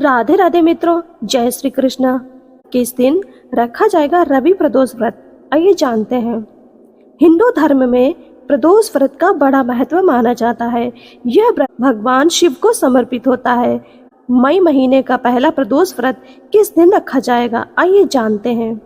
राधे राधे मित्रों, जय श्री कृष्ण। किस दिन रखा जाएगा रवि प्रदोष व्रत, आइए जानते हैं। हिंदू धर्म में प्रदोष व्रत का बड़ा महत्व माना जाता है। यह व्रत भगवान शिव को समर्पित होता है। मई महीने का पहला प्रदोष व्रत किस दिन रखा जाएगा, आइए जानते हैं।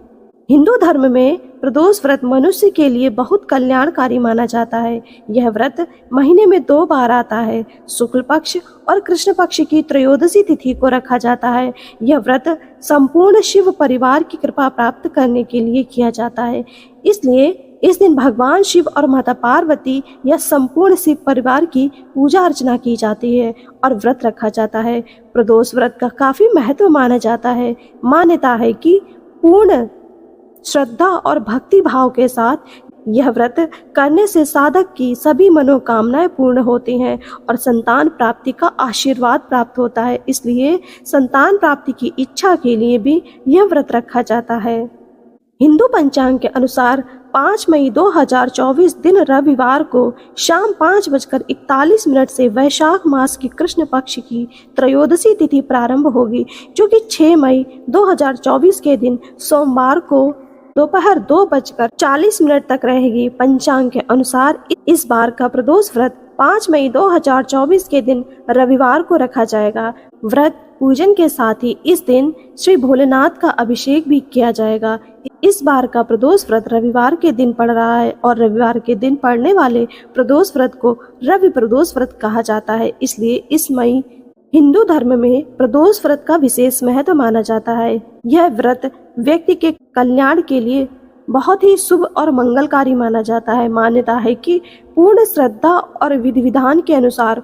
हिंदू धर्म में प्रदोष व्रत मनुष्य के लिए बहुत कल्याणकारी माना जाता है। यह व्रत महीने में 2 बार आता है। शुक्ल पक्ष और कृष्ण पक्ष की त्रयोदशी तिथि को रखा जाता है। यह व्रत संपूर्ण शिव परिवार की कृपा प्राप्त करने के लिए किया जाता है। इसलिए इस दिन भगवान शिव और माता पार्वती या संपूर्ण शिव परिवार की पूजा अर्चना की जाती है और व्रत रखा जाता है। प्रदोष व्रत का काफी महत्व माना जाता है। मान्यता है कि पूर्ण श्रद्धा और भक्ति भाव के साथ यह व्रत करने से साधक की सभी मनोकामनाएं पूर्ण होती हैं और संतान प्राप्ति का आशीर्वाद प्राप्त होता है। इसलिए संतान प्राप्ति की इच्छा के लिए भी यह व्रत रखा जाता है। हिंदू पंचांग के अनुसार 5 मई 2024 दिन रविवार को शाम 5:41 से वैशाख मास की कृष्ण पक्ष की त्रयोदशी तिथि प्रारंभ होगी, जो कि 6 मई 2024 के दिन सोमवार को दोपहर 2:40 तक रहेगी। पंचांग के अनुसार इस बार का प्रदोष व्रत 5 मई 2024 के दिन रविवार को रखा जाएगा। व्रत पूजन के साथ ही इस दिन श्री भोलेनाथ का अभिषेक भी किया जाएगा। इस बार का प्रदोष व्रत रविवार के दिन पड़ रहा है और रविवार के दिन पड़ने वाले प्रदोष व्रत को रवि प्रदोष व्रत कहा जाता है। इसलिए इस मई हिंदू धर्म में प्रदोष व्रत का विशेष महत्व माना जाता है। यह व्रत व्यक्ति के कल्याण के लिए बहुत ही शुभ और मंगलकारी माना जाता है। मान्यता है कि पूर्ण श्रद्धा और विधि विधान के अनुसार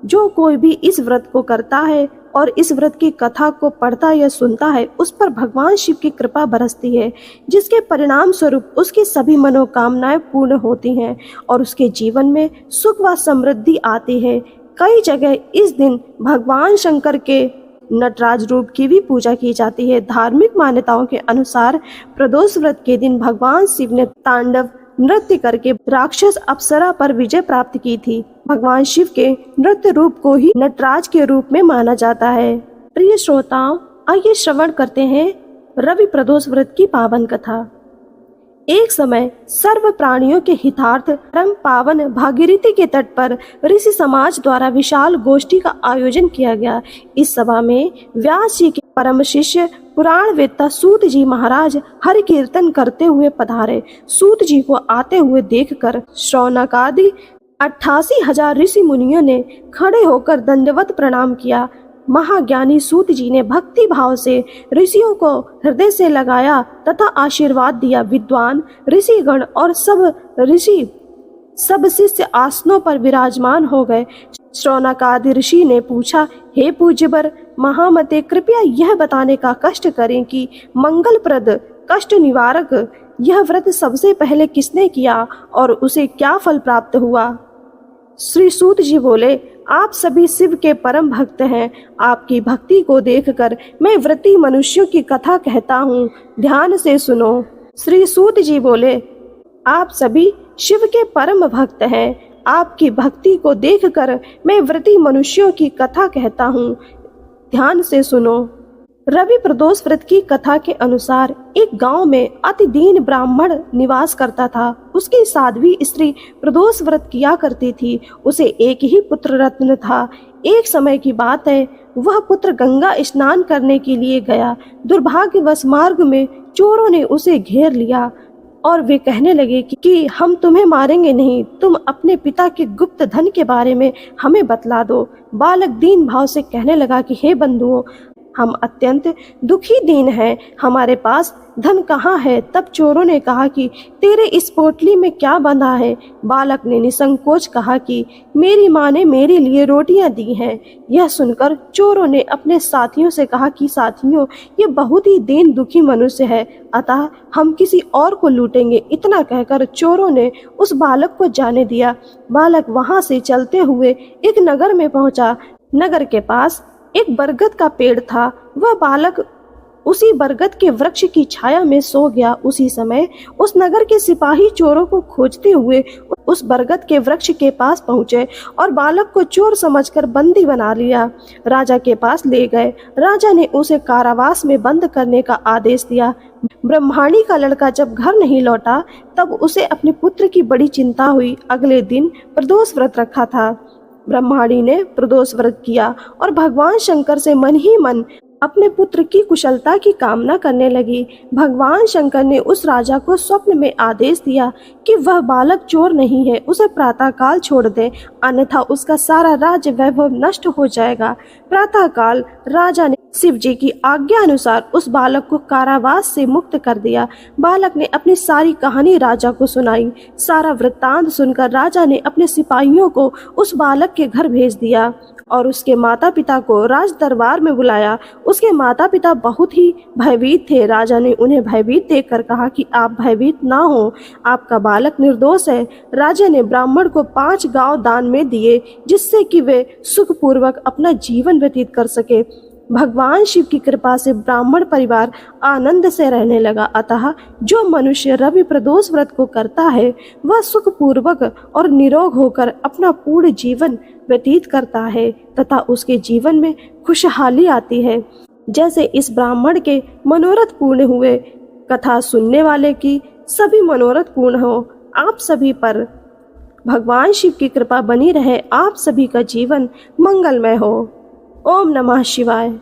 जो कोई भी इस व्रत को करता है और इस व्रत की कथा को पढ़ता या सुनता है, उस पर भगवान शिव की कृपा बरसती है, जिसके परिणाम स्वरूप उसकी सभी मनोकामनाएं पूर्ण होती हैं और उसके जीवन में सुख व समृद्धि आती है। कई जगह इस दिन भगवान शंकर के नटराज रूप की भी पूजा की जाती है। धार्मिक मान्यताओं के अनुसार प्रदोष व्रत के दिन भगवान शिव ने तांडव नृत्य करके राक्षस अप्सरा पर विजय प्राप्त की थी। भगवान शिव के नृत्य रूप को ही नटराज के रूप में माना जाता है। प्रिय श्रोताओं, आइए श्रवण करते हैं रवि प्रदोष व्रत की पावन कथा। एक समय सर्व प्राणियों के हितार्थ परम पावन भागीरथी के तट पर ऋषि समाज द्वारा विशाल गोष्ठी का आयोजन किया गया। इस सभा में व्यास जी के परम शिष्य पुराण वेत्ता सूत जी महाराज हरि कीर्तन करते हुए पधारे। सूत जी को आते हुए देखकर शौनकादि 88,000 ऋषि मुनियों ने खड़े होकर दंडवत प्रणाम किया। महाज्ञानी सूत जी ने भक्ति भाव से ऋषियों को हृदय से लगाया तथा आशीर्वाद दिया। विद्वान ऋषिगण और सब शिष्य आसनों पर विराजमान हो गए। शौनकादि ऋषि ने पूछा, हे पूज्यवर महामते, कृपया यह बताने का कष्ट करें कि मंगलप्रद कष्ट निवारक यह व्रत सबसे पहले किसने किया और उसे क्या फल प्राप्त हुआ। श्री सूत जी बोले, आप सभी शिव के परम भक्त हैं। आपकी भक्ति को देखकर मैं व्रती मनुष्यों की कथा कहता हूँ, ध्यान से सुनो। श्री सूत जी बोले, आप सभी शिव के परम भक्त हैं। आपकी भक्ति को देखकर मैं व्रती मनुष्यों की कथा कहता हूँ, ध्यान से सुनो। रवि प्रदोष व्रत की कथा के अनुसार एक गांव में अति दीन ब्राह्मण निवास करता था। उसकी साध्वी स्त्री प्रदोष व्रत किया करती थी। उसे एक ही पुत्र रत्न था। एक समय की बात है, वह पुत्र गंगा स्नान करने के लिए गया। दुर्भाग्यवश मार्ग में चोरों ने उसे घेर लिया और वे कहने लगे कि हम तुम्हें मारेंगे नहीं, तुम अपने पिता के गुप्त धन के बारे में हमें बतला दो। बालक दीन भाव से कहने लगा कि हे बंधुओं, हम अत्यंत दुखी दीन हैं, हमारे पास धन कहाँ है। तब चोरों ने कहा कि तेरे इस पोटली में क्या बंधा है। बालक ने निसंकोच कहा कि मेरी माँ ने मेरे लिए रोटियां दी हैं। यह सुनकर चोरों ने अपने साथियों से कहा कि साथियों, ये बहुत ही दीन दुखी मनुष्य है, अतः हम किसी और को लूटेंगे। इतना कहकर चोरों ने उस बालक को जाने दिया। बालक वहां से चलते हुए एक नगर में पहुंचा। नगर के पास एक बरगद का पेड़ था। वह बालक उसी बरगद के वृक्ष की छाया में सो गया। उसी समय उस नगर के सिपाही चोरों को खोजते हुए उस बरगद के वृक्ष के पास पहुंचे और बालक को चोर समझकर बंदी बना लिया। राजा के पास ले गए। राजा ने उसे कारावास में बंद करने का आदेश दिया। ब्रह्माणी का लड़का जब घर नहीं लौटा तब उसे अपने पुत्र की बड़ी चिंता हुई। अगले दिन प्रदोष व्रत रखा था। ब्रह्माणी ने प्रदोष व्रत किया और भगवान शंकर से मन ही मन अपने पुत्र की कुशलता की कामना करने लगी। भगवान शंकर ने उस राजा को स्वप्न में आदेश दिया कि वह बालक चोर नहीं है, उसे प्रातःकाल छोड़ दे, अन्यथा उसका सारा राज्य वैभव नष्ट हो जाएगा। प्रातःकाल राजा ने शिव जी की आज्ञा अनुसार उस बालक को कारावास से मुक्त कर दिया। बालक ने अपनी सारी कहानी राजा को सुनाई। सारा वृत्तांत सुनकर राजा ने अपने सिपाहियों को उस बालक के घर भेज दिया और उसके माता पिता को राज दरबार में बुलाया। उसके माता पिता बहुत ही भयभीत थे। राजा ने उन्हें भयभीत देखकर कहा कि आप भयभीत ना हो, आपका बालक निर्दोष है। राजा ने ब्राह्मण को 5 गांव दान में दिए जिससे कि वे सुखपूर्वक अपना जीवन व्यतीत कर सके। भगवान शिव की कृपा से ब्राह्मण परिवार आनंद से रहने लगा। अतः जो मनुष्य रवि प्रदोष व्रत को करता है वह सुखपूर्वक और निरोग होकर अपना पूर्ण जीवन व्यतीत करता है तथा उसके जीवन में खुशहाली आती है। जैसे इस ब्राह्मण के मनोरथ पूर्ण हुए, कथा सुनने वाले की सभी मनोरथ पूर्ण हो। आप सभी पर भगवान शिव की कृपा बनी रहे। आप सभी का जीवन मंगलमय हो। ओम नमः शिवाय।